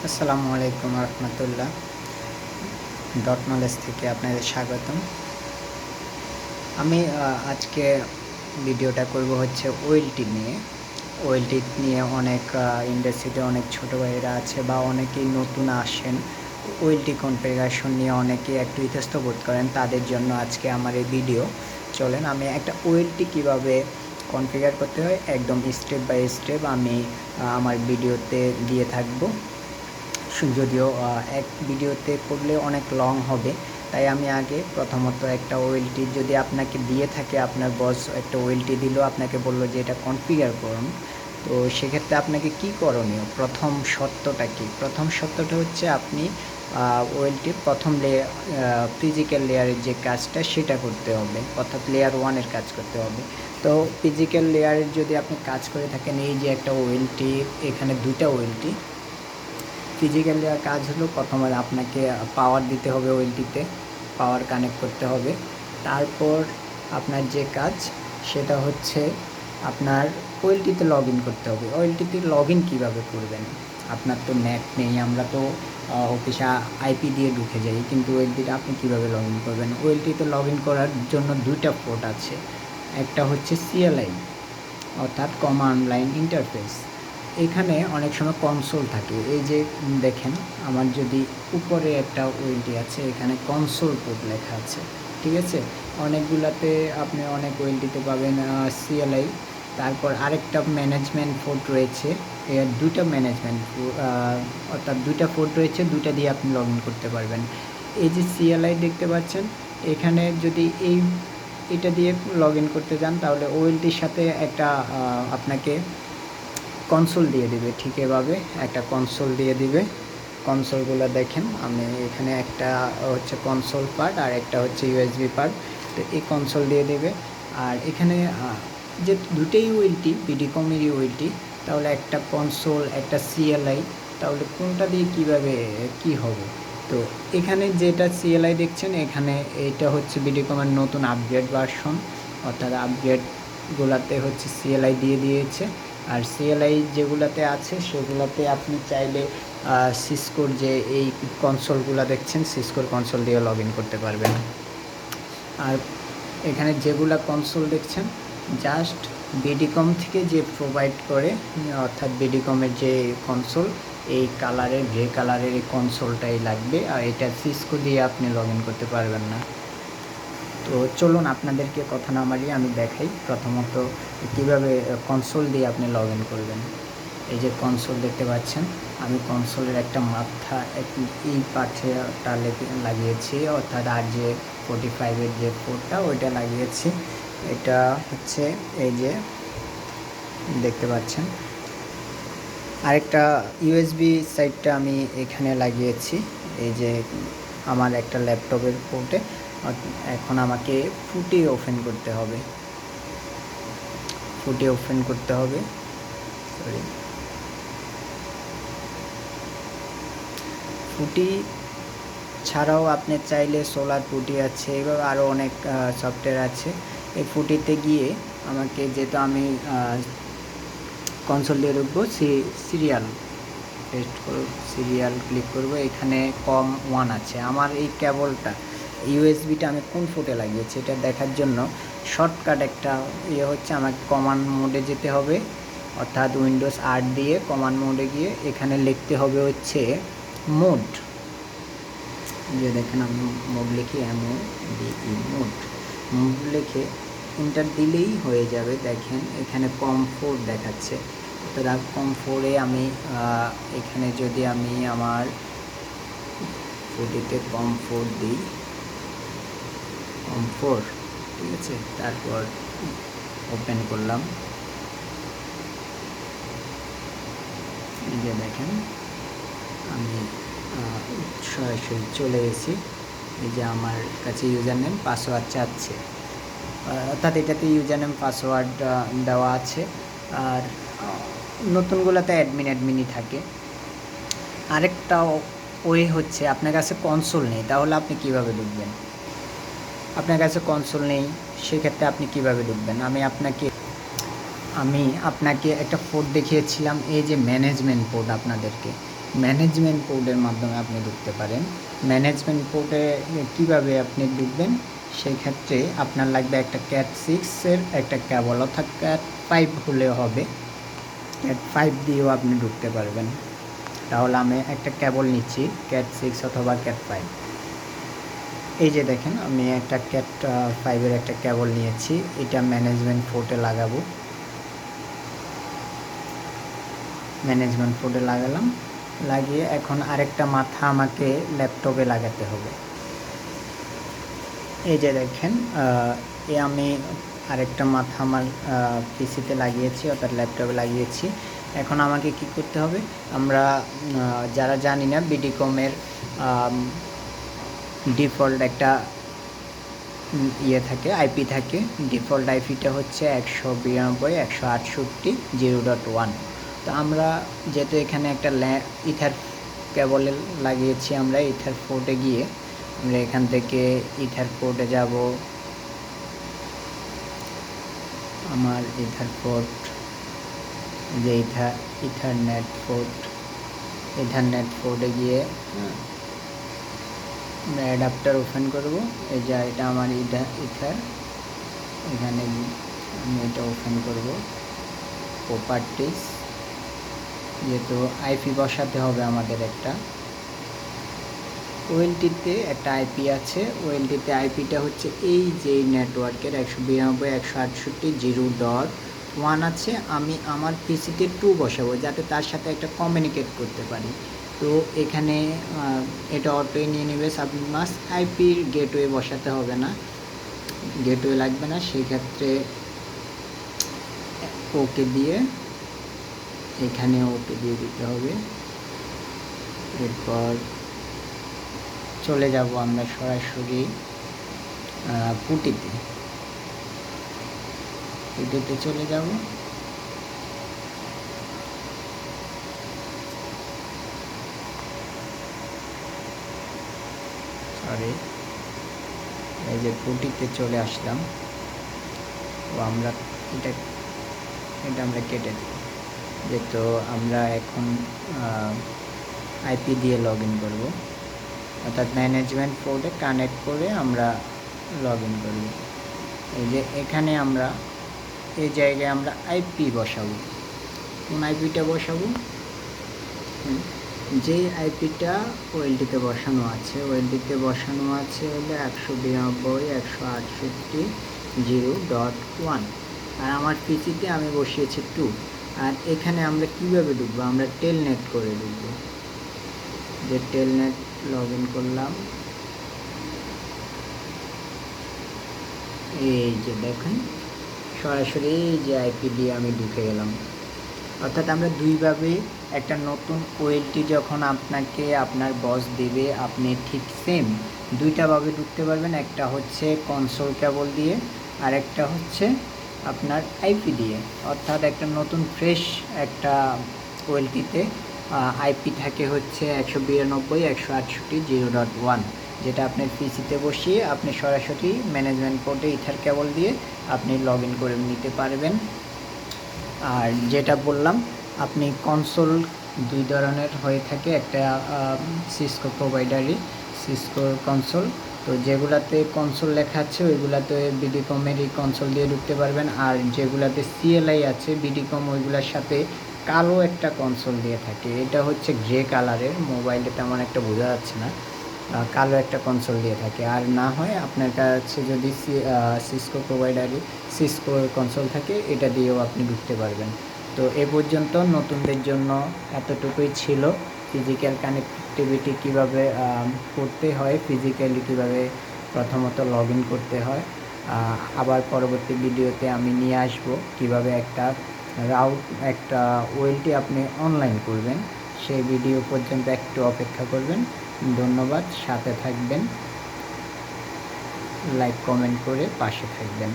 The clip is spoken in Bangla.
আসসালামু আলাইকুম রহমতুল্লাহ। ডট নলেজ থেকে আপনাদের স্বাগতম। আমি আজকে ভিডিওটা করব হচ্ছে ওএলটি নিয়ে। ওএলটি নিয়ে অনেক ইন্ডাস্ট্রিতে অনেক ছোটো ভাইয়েরা আছে বা অনেকেই নতুন আসেন, ওএলটি কনফিগারেশন নিয়ে অনেকেই একটু ইতস্তত বোধ করেন, তাদের জন্য আজকে আমার এই ভিডিও। চলেন আমি একটা ওএলটি কীভাবে কনফিগার করতে হয় একদম স্টেপ বাই স্টেপ আমি আমার ভিডিওতে দিয়ে থাকবো। যদিও এক ভিডিওতে করলে অনেক লং হবে, তাই আমি আগে প্রথমত একটা ওএলটি যদি আপনাকে দিয়ে থাকে, আপনার বস একটা ওএলটি দিল, আপনাকে বললো যে এটা কনফিগার করুন, তো সেক্ষেত্রে আপনাকে কি করণীয়? প্রথম শর্তটা কি? প্রথম শর্তটা হচ্ছে আপনি ওএলটি প্রথম ফিজিক্যাল লেয়ারের যে কাজটা সেটা করতে হবে, অর্থাৎ লেয়ার 1-এর কাজ করতে হবে। তো ফিজিক্যাল লেয়ারের যদি আপনি কাজ করে থাকেন, এই যে একটা ওএলটি, এখানে দুইটা ওএলটি। ফিজিক্যাল লেয়ার কাজ হলো প্রথমে আপনাকে পাওয়ার দিতে হবে, ওএলটিতে পাওয়ার কানেক্ট করতে হবে। তারপর আপনার যে কাজ সেটা হচ্ছে আপনার ওএলটিতে লগ ইন করতে হবে। ওএলটিতে লগ ইন কীভাবে করবেন? আপনার তো নেট নেই, আমরা তো অফিসে আইপি দিয়ে ঢুকে যাই, কিন্তু ওএলটিতে আপনি কীভাবে লগ ইন করবেন? ওএলটিতে লগ ইন করার জন্য দুইটা পোর্ট আছে। একটা হচ্ছে সিএলআই, অর্থাৎ কমান্ড লাইন ইন্টারফেস। এখানে অনেক সময় কনসোল থাকে, এই যে দেখেন আমার যদি উপরে একটা ওএলটি আছে, এখানে কনসোল পোর্ট লেখা আছে, ঠিক আছে। অনেকগুলাতে আপনি অনেক ওএলটিতে পাবেন সিএলআই। তারপর আরেকটা ম্যানেজমেন্ট পোর্ট রয়েছে, এর দুইটা ম্যানেজমেন্ট অর্থাৎ দুইটা পোর্ট রয়েছে, দুইটা দিয়ে আপনি লগ ইন করতে পারবেন। এই যে সিএলআই দেখতে পাচ্ছেন, এখানে যদি এটা দিয়ে লগ ইন করতে যান, তাহলে ওএলটির সাথে একটা আপনাকে কনসোল দিয়ে দিবে, ঠিক এভাবে একটা কনসোল দিয়ে দিবে। কনসোলগুলো দেখেন, আমি এখানে একটা হচ্ছে কনসোল পার্ট আর একটা হচ্ছে ইউএসবি পার্ট, তো এই কনসোল দিয়ে দেবে। আর এখানে যে দুটোই ওএলটি, বিডিকমেরই ওএলটি, তাহলে একটা কনসোল একটা সিএলআই, তাহলে কোনটা দিয়ে কীভাবে কি হবে? তো এখানে যেটা সিএলআই দেখছেন, এখানে এটা হচ্ছে বিডিকমের নতুন আপগ্রেড ভার্সন, অর্থাৎ আপগ্রেডগুলোতে হচ্ছে সিএলআই দিয়ে দিয়েছে। আর সিএলআই যেগুলোতে আছে সেগুলোতে আপনি চাইলে সিসকোর যে এই কনসোলগুলো দেখছেন, সিসকোর কনসোল দিয়ে লগ ইন করতে পারবেন। আর এখানে যেগুলা কনসোল দেখছেন, জাস্ট বিডিকম থেকে যে প্রোভাইড করে, অর্থাৎ বিডিকমের যে কনসোল, এই কালারের গ্রে কালারের এই কনসোলটাই লাগবে, আর এটা সিসকো দিয়ে আপনি লগ ইন করতে পারবেন না। তো চলুন আপনাদেরকে কথা না মারিয়ে আমি দেখাই প্রথমত কীভাবে কনসোল দিয়ে আপনি লগ ইন করবেন। এই যে কনসোল দেখতে পাচ্ছেন, আমি কনসোলের একটা মাথা এই পাশেটা লাগিয়েছি, অর্থাৎ RJ45-এর যে পোর্টটা ওইটা লাগিয়েছি। এটা হচ্ছে এই যে দেখতে পাচ্ছেন, আরেকটা ইউএসবি সাইডটা আমি এখানে লাগিয়েছি, এই যে আমার একটা ল্যাপটপের পোর্টে। এখন আমাকে ফুটি ওপেন করতে হবে, সরি, ফুটি ছাড়াও আপনি চাইলে সোলার ফুটি আছে, এবার আরও অনেক সফটওয়্যার আছে। এই ফুটিতে গিয়ে আমাকে, যেহেতু আমি কনসোল দিয়ে ঢুকবো, সিরিয়াল ক্লিক করব। এখানে COM1 আছে। আমার এই কেবলটা ইউএসবিটা আমি কোন ফুটে লাগিয়েছি এটা দেখার জন্য শর্টকাট একটা হচ্ছে, আমাকে কমান্ড মোডে যেতে হবে, অর্থাৎ উইন্ডোজ 8 দিয়ে কমান্ড মোডে গিয়ে এখানে লিখতে হবে হচ্ছে মোড। যে দেখেন আমি মোড লিখি, মোড লিখে এন্টার দিলেই হয়ে যাবে। দেখেন এখানে COM4 দেখাচ্ছে, অর্থাৎ COM4-এ আমি এখানে যদি আমি আমার ফুটিতে COM4 দিই, COM4, ঠিক আছে। তারপর ওপেন করলাম, এই যে দেখেন আমি সরাসরি চলে এসেছি। এই যে আমার কাছে ইউজার নেম পাসওয়ার্ড চাচ্ছে, অর্থাৎ এটাতে ইউজার নেম পাসওয়ার্ড দেওয়া আছে। আর নতুনগুলোতে অ্যাডমিনই থাকে। আরেকটা ওয়ে হচ্ছে, আপনার কাছে কনসোল নেই, তাহলে আপনি কিভাবে ঢুকবেন? আপনার কাছে কনসোল নেই, সেক্ষেত্রে আপনি কিভাবে ঢুকবেন? আমি আপনাকে একটা পোর্ট দেখিয়েছিলাম, এই যে ম্যানেজমেন্ট পোর্ট, আপনাদেরকে ম্যানেজমেন্ট পোর্টের মাধ্যমে আপনি ঢুকতে পারেন। ম্যানেজমেন্ট পোর্টে কীভাবে আপনি ঢুকবেন, সেই ক্ষেত্রে আপনার লাগবে একটা ক্যাট 6-এর একটা কেবল, অর্থাৎ ক্যাট 5 হলেও হবে। ক্যাট 5 দিয়েও আপনি ঢুকতে পারবেন। তাহলে আমি একটা কেবল নিচ্ছি, ক্যাট 6 অথবা ক্যাট 5। এই যে দেখেন, আমি একটা ক্যাট 5-এর একটা কেবল নিয়েছি, এটা ম্যানেজমেন্ট পোর্টে লাগাবো। ম্যানেজমেন্ট পোর্টে লাগালাম, লাগিয়ে এখন আরেকটা মাথা আমাকে ল্যাপটপে লাগাতে হবে। এই যে দেখেন, আমি আরেকটা মাথা আমার পিসিতে লাগিয়েছি, অর্থাৎ ল্যাপটপে লাগিয়েছি। এখন আমাকে কি করতে হবে, আমরা যারা জানি না, বিডিকমের ডিফল্ট একটা থাকে, আইপি থাকে। ডিফল্ট আইপিটা হচ্ছে 192.168.0.1। তো আমরা যেহেতু এখানে একটা ইথার কেবলে লাগিয়েছি, আমরা ইথার পোর্টে গিয়ে আমরা এখান থেকে ইথার পোর্টে যাব। আমার ইথার পোর্ট, যে ইথারনেট পোর্টে গিয়ে আমরা অ্যাডাপ্টার ওপেন করব। এই যে এটা আমার ইথার, এখানে আমি এটা ওপেন করব। প্রপার্টিস, যেহেতু আইপি বসাতে হবে আমাদের একটা। ওএলটিতে একটা আইপি আছে, ওএলটিতে আইপিটা হচ্ছে এই যে নেটওয়ার্কের 192.168.0.1 আছে। আমি আমার পিসিতে 2 বসাবো, যাতে তার সাথে একটা কমিউনিকেট করতে পারি। তো এখানে এটা অটোই নিয়ে নেবে। সাবমাস্ক আইপির গেটওয়ে বসাতে হবে না, গেটওয়ে লাগবে না। সেই ক্ষেত্রে ওকে দিয়ে, এখানে ওকে দিয়ে দিতে হবে। এরপর চলে যাব আমরা সরাসরি পুটিতে চলে যাব। এই যে পুটিতে চলে আসলাম। তো আমরা এটা আমরা কেটে দিই, যেহেতু আমরা এখন আইপি দিয়ে লগ ইন করবো, অর্থাৎ ম্যানেজমেন্ট পোর্টে কানেক্ট করে আমরা লগ ইন করব। এই যে এখানে আমরা এই জায়গায় আমরা আইপি বসাবো। কোন আইপিটা বসাবো, যে আইপিটা ওএলটিতে বসানো আছে, হলো 192.168.0.1, আর আমার পিসিতে আমি বসিয়েছি 2। আর এখানে আমরা কিভাবে ঢুকবো, আমরা টেলনেট করে ঢুকবো। যে টেলনেট লগ ইন করলাম, এই যে দেখেন সরাসরি এই যে আইপি দিয়ে আমি ঢুকে গেলাম। অর্থাৎ আমরা দুইভাবে একটা নতুন ওএলটি যখন আপনাকে আপনার বস দেবে, আপনি ঠিক সেম দুইটাভাবে ঢুকতে পারবেন। একটা হচ্ছে কনসোল কেবল দিয়ে, আর একটা হচ্ছে আপনার আইপি দিয়ে। অর্থাৎ একটা নতুন ফ্রেশ একটা ওএলটিতে আইপি থাকে হচ্ছে 192.168.0.1, যেটা আপনার পিসিতে বসিয়ে আপনি সরাসরি ম্যানেজমেন্ট পোর্টে ইথার কেবল দিয়ে আপনি লগ ইন করে নিতে পারবেন। আর যেটা বললাম, আপনি কনসোল দুই ধরনের হয়ে থাকে, একটা সিসকো প্রোভাইডারই সিসকোর কনসোল। তো যেগুলাতে কনসোল লেখা আছে ওইগুলাতে বিডিকমেরই কনসোল দিয়ে ঢুকতে পারবেন। আর যেগুলাতে সিএলআই আছে বিডিকম, ওইগুলোর সাথে কালো একটা কনসোল দিয়ে থাকে। এটা হচ্ছে গ্রে কালারের, মোবাইলে তেমন একটা বোঝা যাচ্ছে না, কালো একটা কনসোল দিয়ে থাকে। আর না হয় আপনার কাছে যদি সিসকো প্রোভাইডারে সিসকোর কনসোল থাকে, এটা দিয়েও আপনি ঢুকতে পারবেন। তো এ পর্যন্ত নতুনদের জন্য এতটুকুই ছিল। ফিজিক্যাল কানেক্টিভিটি কীভাবে করতে হয়, ফিজিক্যালি কীভাবে প্রথমত লগ ইন করতে হয়। আবার পরবর্তী ভিডিওতে আমি নিয়ে আসব কীভাবে একটা ওএলটি আপনি অনলাইন করবেন। সেই ভিডিও পর্যন্ত একটু অপেক্ষা করবেন। ধন্যবাদ, সাথে থাকবেন, লাইক কমেন্ট করে পাশে থাকবেন।